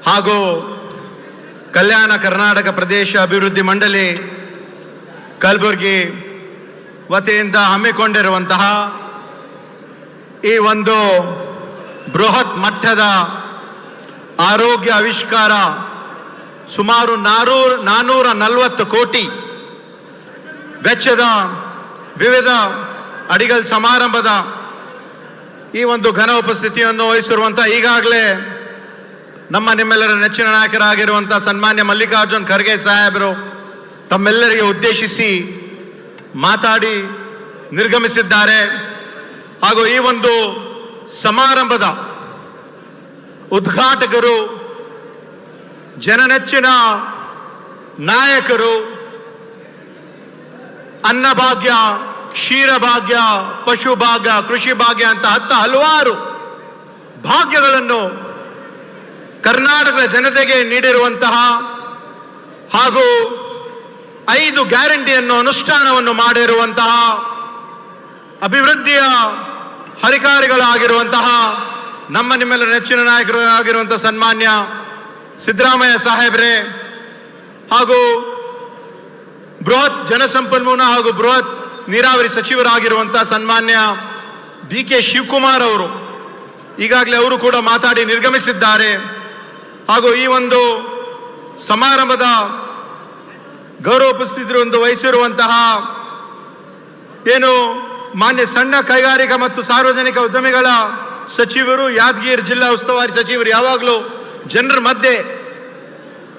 ಹಾಗೂ ಕಲ್ಯಾಣ ಕರ್ನಾಟಕ ಪ್ರದೇಶ ಅಭಿವೃದ್ಧಿ ಮಂಡಳಿ ಕಲಬುರಗಿ ವತಿಯಿಂದ ಹಮ್ಮಿಕೊಂಡಿರುವಂತಹ ಈ ಒಂದು ಬೃಹತ್ ಮಟ್ಟದ ಆರೋಗ್ಯ ಆವಿಷ್ಕಾರ ಸುಮಾರು 440 ಕೋಟಿ ವೆಚ್ಚದ ವಿವಿಧ ಅಡಿಗಲ್ ಸಮಾರಂಭದ ಈ ಒಂದು ಘನ ಉಪಸ್ಥಿತಿಯನ್ನು ವಹಿಸಿರುವಂಥ ಈಗಾಗಲೇ ನಿಮ್ಮೆಲ್ಲರ ನೆಚ್ಚಿನ ನಾಯಕರಾಗಿರುವಂಥ ಸನ್ಮಾನ್ಯ ಮಲ್ಲಿಕಾರ್ಜುನ್ ಖರ್ಗೆ ಸಾಹೇಬರು ತಮ್ಮೆಲ್ಲರಿಗೆ ಉದ್ದೇಶಿಸಿ ಮಾತಾಡಿ ನಿರ್ಗಮಿಸಿದ್ದಾರೆ. ಹಾಗೂ ಈ ಒಂದು ಸಮಾರಂಭದ ಉದ್ಘಾಟಕರು, ಜನನೆಚ್ಚಿನ ನಾಯಕರು, ಅನ್ನಭಾಗ್ಯ, ಕ್ಷೀರಭಾಗ್ಯ, ಪಶುಭಾಗ್ಯ, ಕೃಷಿ ಭಾಗ್ಯ ಅಂತ ಹಲವಾರು ಭಾಗ್ಯಗಳನ್ನು ಕರ್ನಾಟಕದ ಜನತೆಗೆ ನೀಡಿರುವಂತಹ ಹಾಗೂ 5 ಗ್ಯಾರಂಟಿಯನ್ನು ಅನುಷ್ಠಾನವನ್ನು ಮಾಡಿರುವಂತಹ ಅಭಿವೃದ್ಧಿಯ ಹರಿಕಾರಿಗಳಾಗಿರುವಂತಹ ನಿಮ್ಮೆಲ್ಲರ ನೆಚ್ಚಿನ ನಾಯಕರು ಆಗಿರುವಂತಹ ಸನ್ಮಾನ್ಯ ಸಿದ್ದರಾಮಯ್ಯ ಸಾಹೇಬ್ರೆ ಹಾಗೂ ಬೃಹತ್ ಜನಸಂಪನ್ಮೂಲ ಹಾಗೂ ಬೃಹತ್ ನೀರಾವರಿ ಸಚಿವರಾಗಿರುವಂತಹ ಸನ್ಮಾನ್ಯ ಡಿ.ಕೆ. ಶಿವಕುಮಾರ್ ಅವರು ಈಗಾಗಲೇ ಅವರು ಕೂಡ ಮಾತಾಡಿ ನಿರ್ಗಮಿಸಿದ್ದಾರೆ. ಹಾಗೂ ಈ ಒಂದು ಸಮಾರಂಭದ ಗೌರವ ಉಪಸ್ಥಿತಿಯನ್ನು ವಹಿಸಿರುವಂತಹ ಏನು ಮಾನ್ಯ ಸಣ್ಣ ಕೈಗಾರಿಕಾ ಮತ್ತು ಸಾರ್ವಜನಿಕ ಉದ್ಯಮಿಗಳ ಸಚಿವರು, ಯಾದಗಿರಿ ಜಿಲ್ಲಾ ಉಸ್ತುವಾರಿ ಸಚಿವರು, ಯಾವಾಗಲೂ ಜನರ ಮಧ್ಯೆ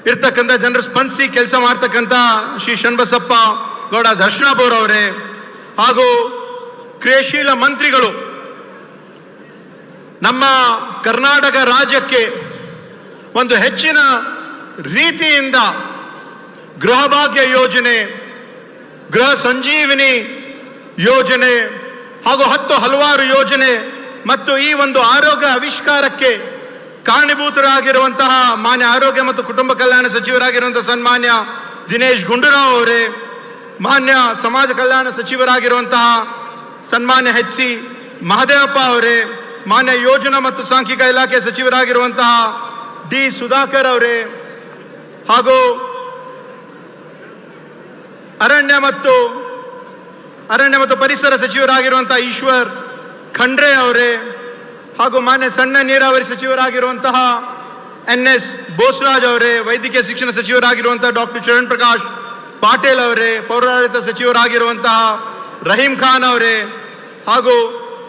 ಇರ್ತಕ್ಕಂಥ, ಜನರು ಸ್ಪಂದಿಸಿ ಕೆಲಸ ಮಾಡ್ತಕ್ಕಂಥ ಶ್ರೀ ಶರಣಬಸಪ್ಪ ಗೌಡ ದರ್ಶನಾಪುರ ಅವರೇ ಹಾಗೂ ಕ್ರಿಯಾಶೀಲ ಮಂತ್ರಿಗಳು, ನಮ್ಮ ಕರ್ನಾಟಕ ರಾಜ್ಯಕ್ಕೆ ಒಂದು ಹೆಚ್ಚಿನ ರೀತಿಯಿಂದ ಗೃಹ ಭಾಗ್ಯ ಯೋಜನೆ, ಗೃಹ ಸಂಜೀವಿನಿ ಯೋಜನೆ ಹಾಗೂ ಹಲವಾರು ಯೋಜನೆ ಮತ್ತು ಈ ಒಂದು ಆರೋಗ್ಯ ಆವಿಷ್ಕಾರಕ್ಕೆ ಕಾರಣೀಭೂತರಾಗಿರುವಂತಹ ಮಾನ್ಯ ಆರೋಗ್ಯ ಮತ್ತು ಕುಟುಂಬ ಕಲ್ಯಾಣ ಸಚಿವರಾಗಿರುವಂತಹ ಸನ್ಮಾನ್ಯ ದಿನೇಶ್ ಗುಂಡೂರಾವ್ ಅವರೇ, ಮಾನ್ಯ ಸಮಾಜ ಕಲ್ಯಾಣ ಸಚಿವರಾಗಿರುವಂತಹ ಸನ್ಮಾನ್ಯ ಎಚ್.ಸಿ. ಮಹದೇವಪ್ಪ ಅವರೇ, ಮಾನ್ಯ ಯೋಜನಾ ಮತ್ತು ಸಾಂಖ್ಯಿಕ ಇಲಾಖೆ ಸಚಿವರಾಗಿರುವಂತಹ ಡಿ. ಸುಧಾಕರ್ ಅವರೇ ಹಾಗೂ ಅರಣ್ಯ ಮತ್ತು ಪರಿಸರ ಸಚಿವರಾಗಿರುವಂತಹ ಈಶ್ವರ್ ಖಂಡ್ರೆ ಅವರೇ ಹಾಗೂ ಮಾನ್ಯ ಸಣ್ಣ ನೀರಾವರಿ ಸಚಿವರಾಗಿರುವಂತಹ ಎನ್.ಎಸ್. ಬೋಸರಾಜ್ ಅವರೇ, ವೈದ್ಯಕೀಯ ಶಿಕ್ಷಣ ಸಚಿವರಾಗಿರುವಂತಹ ಡಾಕ್ಟರ್ ಚರಣ್ ಪ್ರಕಾಶ್ ಪಾಟೀಲ್ ಅವರೇ, ಪೌರಾಡಳಿತ ಸಚಿವರಾಗಿರುವಂತಹ ರಹೀಂ ಖಾನ್ ಅವರೇ ಹಾಗೂ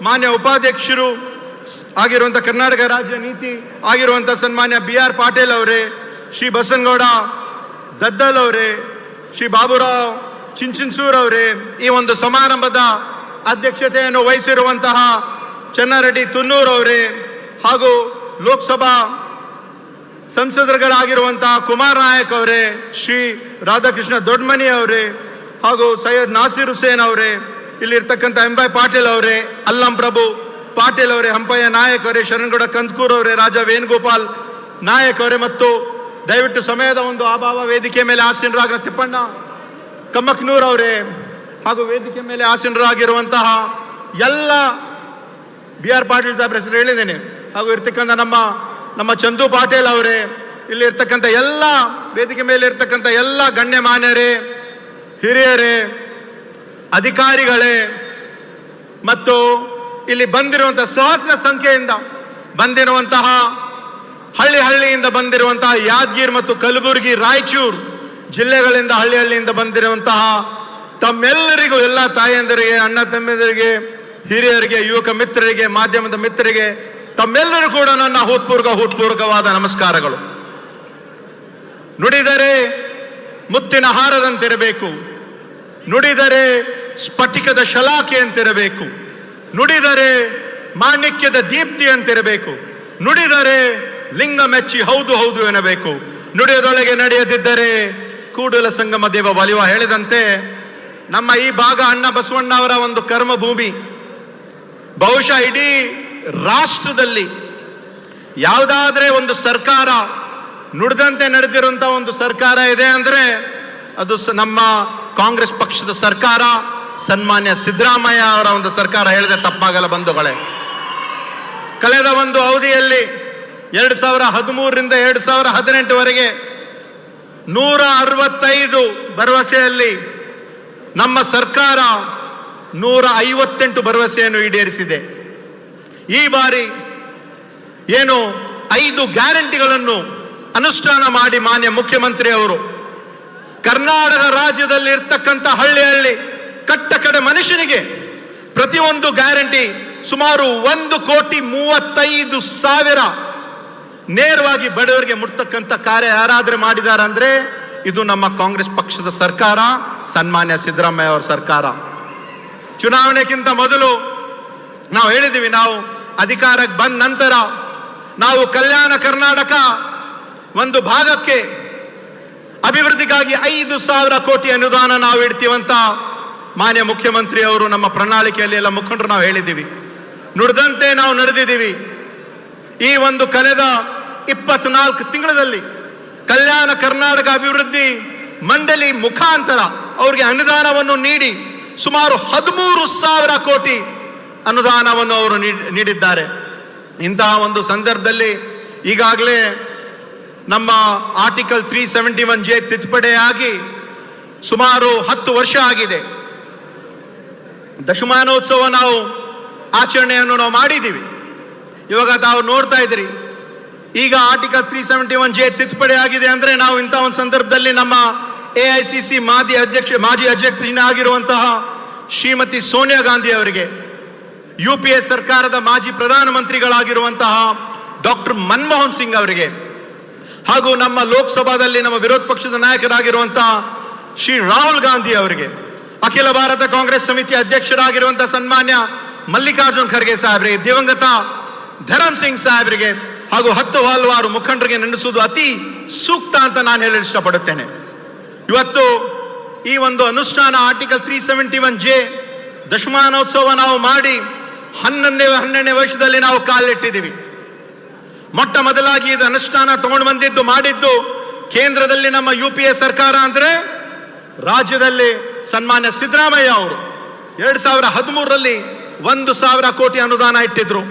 ಮಾನ್ಯ ಉಪಾಧ್ಯಕ್ಷರು ಆಗಿರುವಂಥ ಕರ್ನಾಟಕ ರಾಜ್ಯ ನೀತಿ ಆಗಿರುವಂಥ ಸನ್ಮಾನ್ಯ ಬಿ.ಆರ್. ಪಾಟೀಲ್ ಅವರೇ, ಶ್ರೀ ಬಸನಗೌಡ ದದ್ದಲ್ ಅವರೇ, ಶ್ರೀ ಬಾಬುರಾವ್ ಚಿಂಚಿನ್ಸೂರ್ ಅವರೇ, ಈ ಒಂದು ಸಮಾರಂಭದ ಅಧ್ಯಕ್ಷತೆಯನ್ನು ವಹಿಸಿರುವಂತಹ ಚನ್ನಾರೆಡ್ಡಿ ತುನ್ನೂರ್ ಅವರೇ ಹಾಗೂ ಲೋಕಸಭಾ ಸಂಸದರುಗಳಾಗಿರುವಂತಹ ಕುಮಾರ್ ನಾಯಕ್ ಅವರೇ, ಶ್ರೀ ರಾಧಾಕೃಷ್ಣ ದೊಡ್ಡಮನಿ ಅವರೇ ಹಾಗೂ ಸೈಯದ್ ನಾಸಿರ್ ಹುಸೇನ್ ಅವರೇ, ಇಲ್ಲಿರ್ತಕ್ಕಂಥ ಎಂ.ವೈ. ಪಾಟೀಲ್ ಅವರೇ, ಅಲ್ಲಂ ಪ್ರಭು ಪಾಟೀಲ್ ಅವರೇ, ಹಂಪಯ್ಯ ನಾಯಕ್ ಅವರೇ, ಶರಣಗೌಡ ಕಂದಕೂರ್ ಅವರೇ, ರಾಜಾ ವೇಣುಗೋಪಾಲ್ ನಾಯಕ್ ಅವರೇ ಮತ್ತು ದಯವಿಟ್ಟು ಸಮಯದ ಒಂದು ಅಭಾವ, ವೇದಿಕೆ ಮೇಲೆ ಆಸೀನರಾಗಿರೋ ತಿಪ್ಪಣ್ಣ ಕಮ್ಮಕ್ನೂರ್ ಅವರೇ ಹಾಗೂ ವೇದಿಕೆ ಮೇಲೆ ಆಸೀನರಾಗಿರುವಂತಹ ಎಲ್ಲ ಬಿ.ಆರ್. ಪಾಟೀಲ್ ಸಾಹೇಬ್ರ ಹೆಸರು ಹೇಳಿದ್ದೇನೆ ಹಾಗೂ ಇರ್ತಕ್ಕಂಥ ನಮ್ಮ ಚಂದು ಪಾಟೀಲ್ ಅವರೇ, ಇಲ್ಲಿ ಇರ್ತಕ್ಕಂಥ ಎಲ್ಲ ವೇದಿಕೆ ಮೇಲೆ ಇರ್ತಕ್ಕಂಥ ಎಲ್ಲ ಗಣ್ಯಮಾನ್ಯರೇ, ಹಿರಿಯರೇ, ಅಧಿಕಾರಿಗಳೇ ಮತ್ತು ಇಲ್ಲಿ ಬಂದಿರುವಂತಹ ಸಹಸ್ರ ಸಂಖ್ಯೆಯಿಂದ ಬಂದಿರುವಂತಹ ಹಳ್ಳಿಯಿಂದ ಬಂದಿರುವಂತಹ ಯಾದಗಿರಿ ಮತ್ತು ಕಲಬುರಗಿ, ರಾಯಚೂರು ಜಿಲ್ಲೆಗಳಿಂದ ಹಳ್ಳಿಯಿಂದ ಬಂದಿರುವಂತಹ ತಮ್ಮೆಲ್ಲರಿಗೂ, ಎಲ್ಲ ತಾಯಂದಿರಿಗೆ, ಅಣ್ಣ ತಮ್ಮಂದಿರಿಗೆ, ಹಿರಿಯರಿಗೆ, ಯುವಕ ಮಿತ್ರರಿಗೆ, ಮಾಧ್ಯಮದ ಮಿತ್ರರಿಗೆ ತಮ್ಮೆಲ್ಲರೂ ಕೂಡ ನನ್ನ ಹೂತ್ಪೂರ್ವಕವಾದ ನಮಸ್ಕಾರಗಳು. ನುಡಿದರೆ ಮುತ್ತಿನ ಹಾರದಂತಿರಬೇಕು, ನುಡಿದರೆ ಸ್ಫಟಿಕದ ಶಲಾಖೆ ಅಂತಿರಬೇಕು, ನುಡಿದರೆ ಮಾಣಿಕ್ಯದ ದೀಪ್ತಿ ಅಂತಿರಬೇಕು, ನುಡಿದರೆ ಲಿಂಗ ಮೆಚ್ಚಿ ಹೌದು ಹೌದು ಎನ್ನಬೇಕು, ನುಡಿಯದೊಳಗೆ ನಡೆಯದಿದ್ದರೆ ಕೂಡಲ ಸಂಗಮ ದೇವ ಒಲಿವ ಹೇಳಿದಂತೆ ನಮ್ಮ ಈ ಭಾಗ ಅಣ್ಣ ಬಸವಣ್ಣ ಅವರ ಒಂದು ಕರ್ಮ ಭೂಮಿ. ಬಹುಶಃ ಇಡೀ ರಾಷ್ಟ್ರದಲ್ಲಿ ಯಾವುದಾದ್ರೆ ಒಂದು ಸರ್ಕಾರ ನುಡಿದಂತೆ ನಡೆದಿರುವಂತ ಒಂದು ಸರ್ಕಾರ ಇದೆ ಅಂದ್ರೆ ಅದು ನಮ್ಮ ಕಾಂಗ್ರೆಸ್ ಪಕ್ಷದ ಸರ್ಕಾರ, ಸನ್ಮಾನ್ಯ ಸಿದ್ದರಾಮಯ್ಯ ಅವರ ಒಂದು ಸರ್ಕಾರ ಹೇಳಿದೆ ತಪ್ಪಾಗಲ್ಲ ಬಂಧುಗಳೇ. ಕಳೆದ ಒಂದು ಅವಧಿಯಲ್ಲಿ 2013ರಿಂದ 2018ವರೆಗೆ 165 ಭರವಸೆಯಲ್ಲಿ ನಮ್ಮ ಸರ್ಕಾರ 158 ಭರವಸೆಯನ್ನು ಈಡೇರಿಸಿದೆ. ಈ ಬಾರಿ ಏನು 5 ಗ್ಯಾರಂಟಿಗಳನ್ನು ಅನುಷ್ಠಾನ ಮಾಡಿ ಮಾನ್ಯ ಮುಖ್ಯಮಂತ್ರಿ ಅವರು ಕರ್ನಾಟಕ ರಾಜ್ಯದಲ್ಲಿ ಇರ್ತಕ್ಕಂಥ ಹಳ್ಳಿ ಕಟ್ಟ ಕಡೆ ಮನುಷ್ಯನಿಗೆ ಪ್ರತಿಯೊಂದು ಗ್ಯಾರಂಟಿ ಸುಮಾರು 1,35,00,000 ನೇರವಾಗಿ ಬಡವರಿಗೆ ಮುಟ್ತಕ್ಕಂಥ ಕಾರ್ಯ ಯಾರಾದ್ರೆ ಮಾಡಿದ್ದಾರೆ ಅಂದ್ರೆ ಇದು ನಮ್ಮ ಕಾಂಗ್ರೆಸ್ ಪಕ್ಷದ ಸರ್ಕಾರ, ಸನ್ಮಾನ್ಯ ಸಿದ್ದರಾಮಯ್ಯ ಅವರ ಸರ್ಕಾರ. ಚುನಾವಣೆಗಿಂತ ಮೊದಲು ನಾವು ಹೇಳಿದ್ದೀವಿ, ನಾವು ಅಧಿಕಾರಕ್ಕೆ ಬಂದ ನಂತರ ನಾವು ಕಲ್ಯಾಣ ಕರ್ನಾಟಕ ಒಂದು ಭಾಗಕ್ಕೆ ಅಭಿವೃದ್ಧಿಗಾಗಿ 5,000 ಕೋಟಿ ಅನುದಾನ ನಾವು ಇಡ್ತೀವಂತ ಮಾನ್ಯ ಮುಖ್ಯಮಂತ್ರಿ ಅವರು ನಮ್ಮ ಪ್ರಣಾಳಿಕೆಯಲ್ಲಿ ಎಲ್ಲ ಮುಖಂಡರು ನಾವು ಹೇಳಿದ್ದೀವಿ. ನುಡಿದಂತೆ ನಾವು ನಡೆದಿದ್ದೀವಿ. ಈ ಒಂದು ಕಳೆದ 24 ತಿಂಗಳಲ್ಲಿ ಕಲ್ಯಾಣ ಕರ್ನಾಟಕ ಅಭಿವೃದ್ಧಿ ಮಂಡಳಿ ಮುಖಾಂತರ ಅವರಿಗೆ ಅನುದಾನವನ್ನು ನೀಡಿ ಸುಮಾರು 13,000 ಕೋಟಿ ಅನುದಾನವನ್ನು ಅವರು ನೀಡಿದ್ದಾರೆ. ಇಂತಹ ಒಂದು ಸಂದರ್ಭದಲ್ಲಿ ಈಗಾಗಲೇ ನಮ್ಮ ಆರ್ಟಿಕಲ್ 371J ತಿದ್ದುಪಡಿಯಾಗಿ ಸುಮಾರು 10 ವರ್ಷ ಆಗಿದೆ. ದಶಮಾನೋತ್ಸವ ನಾವು ಆಚರಣೆಯನ್ನು ನಾವು ಮಾಡಿದ್ದೀವಿ. ಇವಾಗ ತಾವು ನೋಡ್ತಾ ಇದ್ದೀರಿ, ಈಗ ಆರ್ಟಿಕಲ್ 371J ತಿದ್ದುಪಡಿ ಆಗಿದೆ ಅಂದ್ರೆ ನಾವು ಇಂಥ ಒಂದು ಸಂದರ್ಭದಲ್ಲಿ ನಮ್ಮ AICC ಮಾಜಿ ಅಧ್ಯಕ್ಷರಾಗಿರುವಂತಹ ಶ್ರೀಮತಿ ಸೋನಿಯಾ ಗಾಂಧಿ ಅವರಿಗೆ, UPA ಸರ್ಕಾರದ ಮಾಜಿ ಪ್ರಧಾನಮಂತ್ರಿಗಳಾಗಿರುವಂತಹ ಡಾಕ್ಟರ್ ಮನಮೋಹನ್ ಸಿಂಗ್ ಅವರಿಗೆ, ಹಾಗೂ ನಮ್ಮ ಲೋಕಸಭಾದಲ್ಲಿ ನಮ್ಮ ವಿರೋಧ ಪಕ್ಷದ ನಾಯಕರಾಗಿರುವಂತಹ ಶ್ರೀ ರಾಹುಲ್ ಗಾಂಧಿ ಅವರಿಗೆ, ಅಖಿಲ ಭಾರತ ಕಾಂಗ್ರೆಸ್ ಸಮಿತಿ ಅಧ್ಯಕ್ಷರಾಗಿರುವಂತಹ ಸನ್ಮಾನ್ಯ ಮಲ್ಲಿಕಾರ್ಜುನ್ ಖರ್ಗೆ ಸಾಹೇಬರಿಗೆ, ದಿವಂಗತ ಧರಮ್ ಸಿಂಗ್ ಸಾಹೇಬರಿಗೆ ಹಾಗೂ ಹಲವಾರು ಮುಖಂಡರಿಗೆ ನೆನೆಸುವುದು ಅತಿ ಸೂಕ್ತ ಅಂತ ನಾನು ಹೇಳಲು ಇಷ್ಟಪಡುತ್ತೇನೆ. ಇವತ್ತು ಈ ಒಂದು ಅನುಷ್ಠಾನ ಆರ್ಟಿಕಲ್ 371J ದಶಮಾನೋತ್ಸವ ನಾವು ಮಾಡಿ 12ನೇ ವರ್ಷದಲ್ಲಿ ನಾವು ಕಾಲಿಟ್ಟಿದ್ದೀವಿ. ಮೊಟ್ಟ ಮೊದಲಾಗಿ ಇದು ಅನುಷ್ಠಾನ ತಗೊಂಡು ಬಂದಿದ್ದು ಮಾಡಿದ್ದು ಕೇಂದ್ರದಲ್ಲಿ ನಮ್ಮ UPA ಸರ್ಕಾರ ಅಂದ್ರೆ ರಾಜ್ಯದಲ್ಲಿ ಸನ್ಮಾನ್ಯ ಸಿದ್ದರಾಮಯ್ಯ ಅವರು 2013ರಲ್ಲಿ 1,000 ಕೋಟಿ ಅನುದಾನ ಇಟ್ಟಿದ್ರು.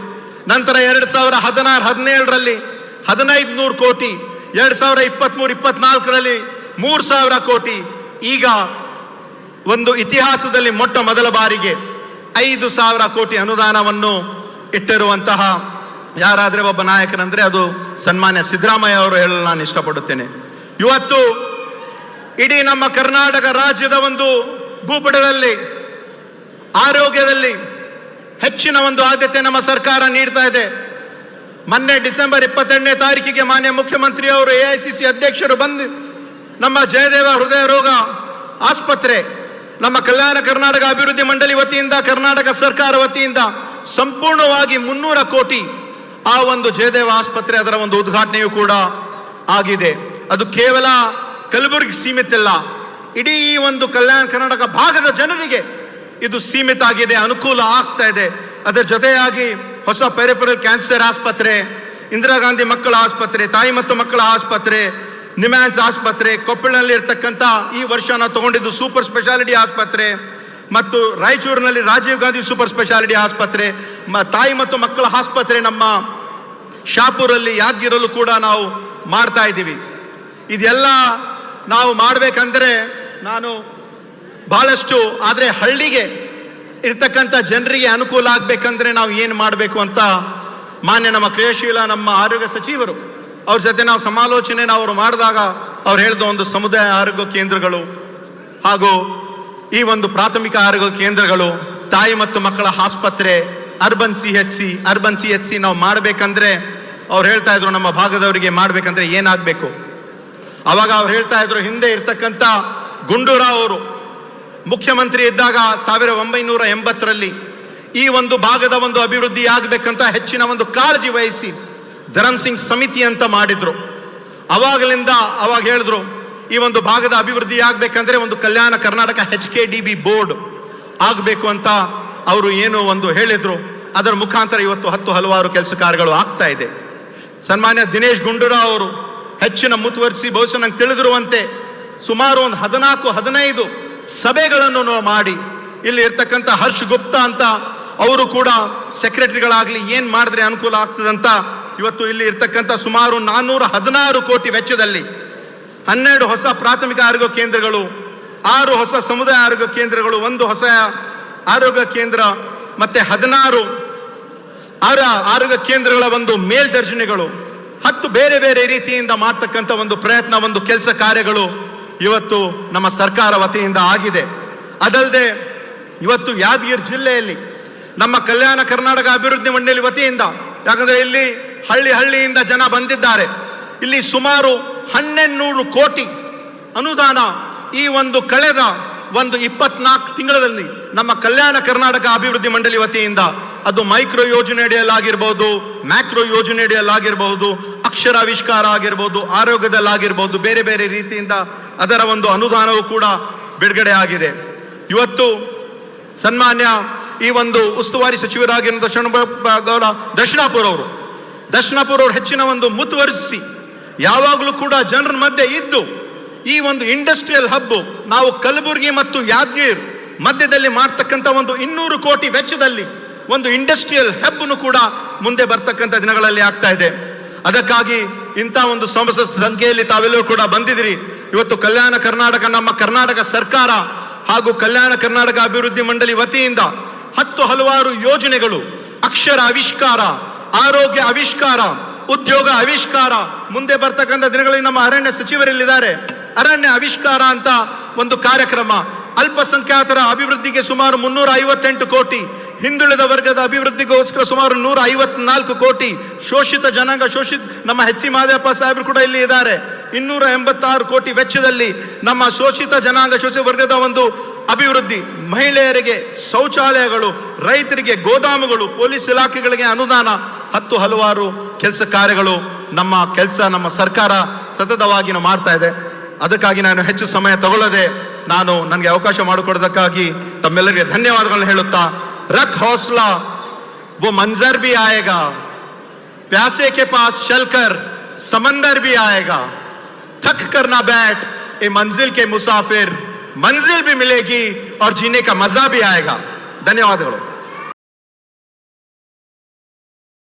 ನಂತರ 2016-17ರಲ್ಲಿ 1,500 ಕೋಟಿ, 2023-24ರಲ್ಲಿ 3,000 ಕೋಟಿ, ಈಗ ಒಂದು ಇತಿಹಾಸದಲ್ಲಿ ಮೊಟ್ಟ ಮೊದಲ ಬಾರಿಗೆ 5,000 ಕೋಟಿ ಅನುದಾನವನ್ನು ಇಟ್ಟಿರುವಂತಹ ಯಾರಾದ್ರೆ ಒಬ್ಬ ನಾಯಕರಂದ್ರೆ ಅದು ಸನ್ಮಾನ್ಯ ಸಿದ್ದರಾಮಯ್ಯ ಅವರು ಹೇಳಲು ನಾನು ಇಷ್ಟಪಡುತ್ತೇನೆ. ಇವತ್ತು ಇಡೀ ನಮ್ಮ ಕರ್ನಾಟಕ ರಾಜ್ಯದ ಒಂದು ಭೂಪಟದಲ್ಲಿ ಆರೋಗ್ಯದಲ್ಲಿ ಹೆಚ್ಚಿನ ಒಂದು ಆದ್ಯತೆ ನಮ್ಮ ಸರ್ಕಾರ ನೀಡ್ತಾ ಇದೆ. ಮೊನ್ನೆ ಡಿಸೆಂಬರ್ 22ನೇ ತಾರೀಕಿಗೆ ಮಾನ್ಯ ಮುಖ್ಯಮಂತ್ರಿ ಅವರು AICC ಅಧ್ಯಕ್ಷರು ಬಂದು ನಮ್ಮ ಜಯದೇವ ಹೃದಯ ರೋಗ ಆಸ್ಪತ್ರೆ ನಮ್ಮ ಕಲ್ಯಾಣ ಕರ್ನಾಟಕ ಅಭಿವೃದ್ಧಿ ಮಂಡಳಿ ವತಿಯಿಂದ ಕರ್ನಾಟಕ ಸರ್ಕಾರ ವತಿಯಿಂದ ಸಂಪೂರ್ಣವಾಗಿ 300 ಕೋಟಿ ಆ ಒಂದು ಜಯದೇವ ಆಸ್ಪತ್ರೆ ಅದರ ಒಂದು ಉದ್ಘಾಟನೆಯೂ ಕೂಡ ಆಗಿದೆ. ಅದು ಕೇವಲ ಕಲಬುರಗಿ ಸೀಮಿತ ಇಲ್ಲ, ಇಡೀ ಒಂದು ಕಲ್ಯಾಣ ಕರ್ನಾಟಕ ಭಾಗದ ಜನರಿಗೆ ಇದು ಸೀಮಿತ ಆಗಿದೆ, ಅನುಕೂಲ ಆಗ್ತಾ ಇದೆ. ಅದರ ಜೊತೆಯಾಗಿ ಹೊಸ ಪೆರಿಫೆರಲ್ ಕ್ಯಾನ್ಸರ್ ಆಸ್ಪತ್ರೆ, ಇಂದಿರಾ ಗಾಂಧಿ ಮಕ್ಕಳ ಆಸ್ಪತ್ರೆ, ತಾಯಿ ಮತ್ತು ಮಕ್ಕಳ ಆಸ್ಪತ್ರೆ, ನಿಮ್ಯಾನ್ಸ್ ಆಸ್ಪತ್ರೆ, ಕೊಪ್ಪಳನಲ್ಲಿ ಇರ್ತಕ್ಕಂಥ ಈ ವರ್ಷ ನಾವು ತಗೊಂಡಿದ್ದು ಸೂಪರ್ ಸ್ಪೆಷಾಲಿಟಿ ಆಸ್ಪತ್ರೆ ಮತ್ತು ರಾಯಚೂರಿನಲ್ಲಿ ರಾಜೀವ್ ಗಾಂಧಿ ಸೂಪರ್ ಸ್ಪೆಷಾಲಿಟಿ ಆಸ್ಪತ್ರೆ, ತಾಯಿ ಮತ್ತು ಮಕ್ಕಳ ಆಸ್ಪತ್ರೆ ನಮ್ಮ ಶಾಪುರಲ್ಲಿ ಯಾದಗಿರಲ್ಲೂ ಕೂಡ ನಾವು ಮಾಡ್ತಾ ಇದ್ದೀವಿ. ಇದೆಲ್ಲ ನಾವು ಮಾಡಬೇಕಂದ್ರೆ ನಾನು ಬಹಳಷ್ಟು, ಆದರೆ ಹಳ್ಳಿಗೆ ಇರ್ತಕ್ಕಂಥ ಜನರಿಗೆ ಅನುಕೂಲ ಆಗಬೇಕಂದ್ರೆ ನಾವು ಏನು ಮಾಡಬೇಕು ಅಂತ ಮಾನ್ಯ ನಮ್ಮ ಕ್ರಿಯಾಶೀಲ ನಮ್ಮ ಆರೋಗ್ಯ ಸಚಿವರು ಅವ್ರ ಜೊತೆ ನಾವು ಸಮಾಲೋಚನೆ ಅವರು ಮಾಡಿದಾಗ ಅವ್ರು ಹೇಳಿದ ಒಂದು ಸಮುದಾಯ ಆರೋಗ್ಯ ಕೇಂದ್ರಗಳು ಹಾಗೂ ಈ ಒಂದು ಪ್ರಾಥಮಿಕ ಆರೋಗ್ಯ ಕೇಂದ್ರಗಳು, ತಾಯಿ ಮತ್ತು ಮಕ್ಕಳ ಆಸ್ಪತ್ರೆ, ಅರ್ಬನ್ CHC ನಾವು ಮಾಡಬೇಕಂದ್ರೆ ಅವ್ರು ಹೇಳ್ತಾ ಇದ್ರು ನಮ್ಮ ಭಾಗದವರಿಗೆ ಮಾಡಬೇಕಂದ್ರೆ ಏನಾಗಬೇಕು. ಅವಾಗ ಅವ್ರು ಹೇಳ್ತಾ ಇದ್ರು, ಹಿಂದೆ ಇರ್ತಕ್ಕಂಥ ಗುಂಡೂರಾವ್ ಅವರು ಮುಖ್ಯಮಂತ್ರಿ ಇದ್ದಾಗ 1980ರಲ್ಲಿ ಈ ಒಂದು ಭಾಗದ ಒಂದು ಅಭಿವೃದ್ಧಿ ಆಗಬೇಕಂತ ಹೆಚ್ಚಿನ ಒಂದು ಕಾಳಜಿ ವಹಿಸಿ ಧರಮ್ ಸಿಂಗ್ ಸಮಿತಿ ಅಂತ ಮಾಡಿದ್ರು. ಅವಾಗ ಹೇಳಿದ್ರು ಈ ಒಂದು ಭಾಗದ ಅಭಿವೃದ್ಧಿ ಆಗ್ಬೇಕಂದ್ರೆ ಒಂದು ಕಲ್ಯಾಣ ಕರ್ನಾಟಕ HKDB ಬೋರ್ಡ್ ಆಗಬೇಕು ಅಂತ ಅವರು ಏನು ಒಂದು ಹೇಳಿದ್ರು. ಅದರ ಮುಖಾಂತರ ಇವತ್ತು ಹಲವಾರು ಕೆಲಸ ಕಾರ್ಯಗಳು ಆಗ್ತಾ ಇದೆ. ಸನ್ಮಾನ್ಯ ದಿನೇಶ್ ಗುಂಡೂರಾವ್ ಅವರು ಹೆಚ್ಚಿನ ಮುತುವರ್ಜಿಸಿ ಬಹುಶಃ ನಂಗೆ ತಿಳಿದಿರುವಂತೆ ಸುಮಾರು ಒಂದು 14-15 ಸಭೆಗಳನ್ನು ನಾವು ಮಾಡಿ ಇಲ್ಲಿ ಇರ್ತಕ್ಕಂಥ ಹರ್ಷ್ ಗುಪ್ತಾ ಅಂತ ಅವರು ಕೂಡ ಸೆಕ್ರೆಟರಿಗಳಾಗಲಿ ಏನು ಮಾಡಿದ್ರೆ ಅನುಕೂಲ ಆಗ್ತದಂತ ಇವತ್ತು ಇಲ್ಲಿ ಇರ್ತಕ್ಕಂಥ ಸುಮಾರು 416 ಕೋಟಿ ವೆಚ್ಚದಲ್ಲಿ 12 ಹೊಸ ಪ್ರಾಥಮಿಕ ಆರೋಗ್ಯ ಕೇಂದ್ರಗಳು, 6 ಹೊಸ ಸಮುದಾಯ ಆರೋಗ್ಯ ಕೇಂದ್ರಗಳು, 1 ಹೊಸ ಆರೋಗ್ಯ ಕೇಂದ್ರ ಮತ್ತೆ 16 ಆರೋಗ್ಯ ಕೇಂದ್ರಗಳ ಒಂದು ಮೇಲ್ದರ್ಜನೆಗಳು, 10 ಬೇರೆ ಬೇರೆ ರೀತಿಯಿಂದ ಮಾಡ್ತಕ್ಕಂಥ ಒಂದು ಪ್ರಯತ್ನ, ಒಂದು ಕೆಲಸ ಕಾರ್ಯಗಳು ಇವತ್ತು ನಮ್ಮ ಸರ್ಕಾರ ವತಿಯಿಂದ ಆಗಿದೆ. ಅದಲ್ಲದೆ ಇವತ್ತು ಯಾದಗಿರಿ ಜಿಲ್ಲೆಯಲ್ಲಿ ನಮ್ಮ ಕಲ್ಯಾಣ ಕರ್ನಾಟಕ ಅಭಿವೃದ್ಧಿ ಮಂಡಳಿ ವತಿಯಿಂದ, ಯಾಕಂದ್ರೆ ಇಲ್ಲಿ ಹಳ್ಳಿಯಿಂದ ಜನ ಬಂದಿದ್ದಾರೆ, ಇಲ್ಲಿ ಸುಮಾರು 1100 ಕೋಟಿ ಅನುದಾನ ಈ ಒಂದು ಕಳೆದ 24 ತಿಂಗಳಲ್ಲಿ ನಮ್ಮ ಕಲ್ಯಾಣ ಕರ್ನಾಟಕ ಅಭಿವೃದ್ಧಿ ಮಂಡಳಿ ವತಿಯಿಂದ, ಅದು ಮೈಕ್ರೋ ಯೋಜನೆ ಅಡಿಯಲ್ಲಾಗಿರ್ಬೋದು, ಮ್ಯಾಕ್ರೋ ಯೋಜನೆ ಅಡಿಯಲ್ಲಾಗಿರ್ಬೋದು, ಅಕ್ಷರಾವಿಷ್ಕಾರ ಆಗಿರ್ಬೋದು, ಆರೋಗ್ಯದಲ್ಲಾಗಿರ್ಬೋದು, ಬೇರೆ ಬೇರೆ ರೀತಿಯಿಂದ ಅದರ ಒಂದು ಅನುದಾನವೂ ಕೂಡ ಬಿಡುಗಡೆ ಆಗಿದೆ. ಇವತ್ತು ಸನ್ಮಾನ್ಯ ಈ ಒಂದು ಉಸ್ತುವಾರಿ ಸಚಿವರಾಗಿರುವ ದರ್ಶನಾಪುರ ಅವರು ಹೆಚ್ಚಿನ ಒಂದು ಮುತುವರ್ಜಿಸಿ ಯಾವಾಗಲೂ ಕೂಡ ಜನರ ಮಧ್ಯೆ ಇದ್ದು ಈ ಒಂದು ಇಂಡಸ್ಟ್ರಿಯಲ್ ಹಬ್ ನಾವು ಕಲಬುರಗಿ ಮತ್ತು ಯಾದಗಿರಿ ಮಧ್ಯದಲ್ಲಿ ಮಾಡ್ತಕ್ಕಂಥ ಒಂದು 200 ಕೋಟಿ ವೆಚ್ಚದಲ್ಲಿ ಒಂದು ಇಂಡಸ್ಟ್ರಿಯಲ್ ಹಬ್ನು ಕೂಡ ಮುಂದೆ ಬರ್ತಕ್ಕಂಥ ದಿನಗಳಲ್ಲಿ ಆಗ್ತಾ ಇದೆ. ಅದಕ್ಕಾಗಿ ಇಂಥ ಒಂದು ಸಂಖ್ಯೆಯಲ್ಲಿ ತಾವೆಲ್ಲರೂ ಕೂಡ ಬಂದಿದ್ದೀರಿ. ಇವತ್ತು ಕಲ್ಯಾಣ ಕರ್ನಾಟಕ, ನಮ್ಮ ಕರ್ನಾಟಕ ಸರ್ಕಾರ ಹಾಗೂ ಕಲ್ಯಾಣ ಕರ್ನಾಟಕ ಅಭಿವೃದ್ಧಿ ಮಂಡಳಿ ವತಿಯಿಂದ 10 ಹಲವಾರು ಯೋಜನೆಗಳು, ಅಕ್ಷರ ಆವಿಷ್ಕಾರ, ಆರೋಗ್ಯ ಆವಿಷ್ಕಾರ, ಉದ್ಯೋಗ ಆವಿಷ್ಕಾರ, ಮುಂದೆ ಬರ್ತಕ್ಕಂಥ ದಿನಗಳಲ್ಲಿ ನಮ್ಮ ಅರಣ್ಯ ಸಚಿವರಲ್ಲಿದ್ದಾರೆ, ಅರಣ್ಯ ಆವಿಷ್ಕಾರ ಅಂತ ಒಂದು ಕಾರ್ಯಕ್ರಮ, ಅಲ್ಪಸಂಖ್ಯಾತರ ಅಭಿವೃದ್ಧಿಗೆ ಸುಮಾರು 358 ಕೋಟಿ, ಹಿಂದುಳಿದ ವರ್ಗದ ಅಭಿವೃದ್ಧಿಗೋಸ್ಕರ ಸುಮಾರು 154 ಕೋಟಿ, ಶೋಷಿತ ಜನಾಂಗ ನಮ್ಮ ಎಚ್ ಸಿ ಮಾದೇವಪ್ಪ ಸಾಹೇಬರು ಕೂಡ ಇಲ್ಲಿ ಇದ್ದಾರೆ, 286 ಕೋಟಿ ವೆಚ್ಚದಲ್ಲಿ ನಮ್ಮ ಶೋಷಿತ ಜನಾಂಗ ಶೋಷಿತ ವರ್ಗದ ಒಂದು ಅಭಿವೃದ್ಧಿ, ಮಹಿಳೆಯರಿಗೆ ಶೌಚಾಲಯಗಳು, ರೈತರಿಗೆ ಗೋದಾಮುಗಳು, ಪೊಲೀಸ್ ಇಲಾಖೆಗಳಿಗೆ ಅನುದಾನ, 10 ಹಲವಾರು ಕೆಲಸ ಕಾರ್ಯಗಳು ನಮ್ಮ ಸರ್ಕಾರ ಸತತವಾಗಿ ಮಾಡ್ತಾ ಇದೆ. ಅದಕ್ಕಾಗಿ ನಾನು ಹೆಚ್ಚು ಸಮಯ ತಗೊಳ್ಳದೆ ನನಗೆ ಅವಕಾಶ ಮಾಡಿಕೊಡೋದಕ್ಕಾಗಿ ತಮ್ಮೆಲ್ಲರಿಗೆ ಧನ್ಯವಾದಗಳನ್ನು ಹೇಳುತ್ತಾ, ರಖ್ ಹೌಸ್ಲಾ वो मंजर भी आएगा, प्यासे के पास चलकर समंदर भी आएगा, थक कर ना बैठ ए मंजिल के मुसाफिर, मंजिल भी मिलेगी और जीने का मजा भी आएगा. ಧನ್ಯವಾದಗಳು.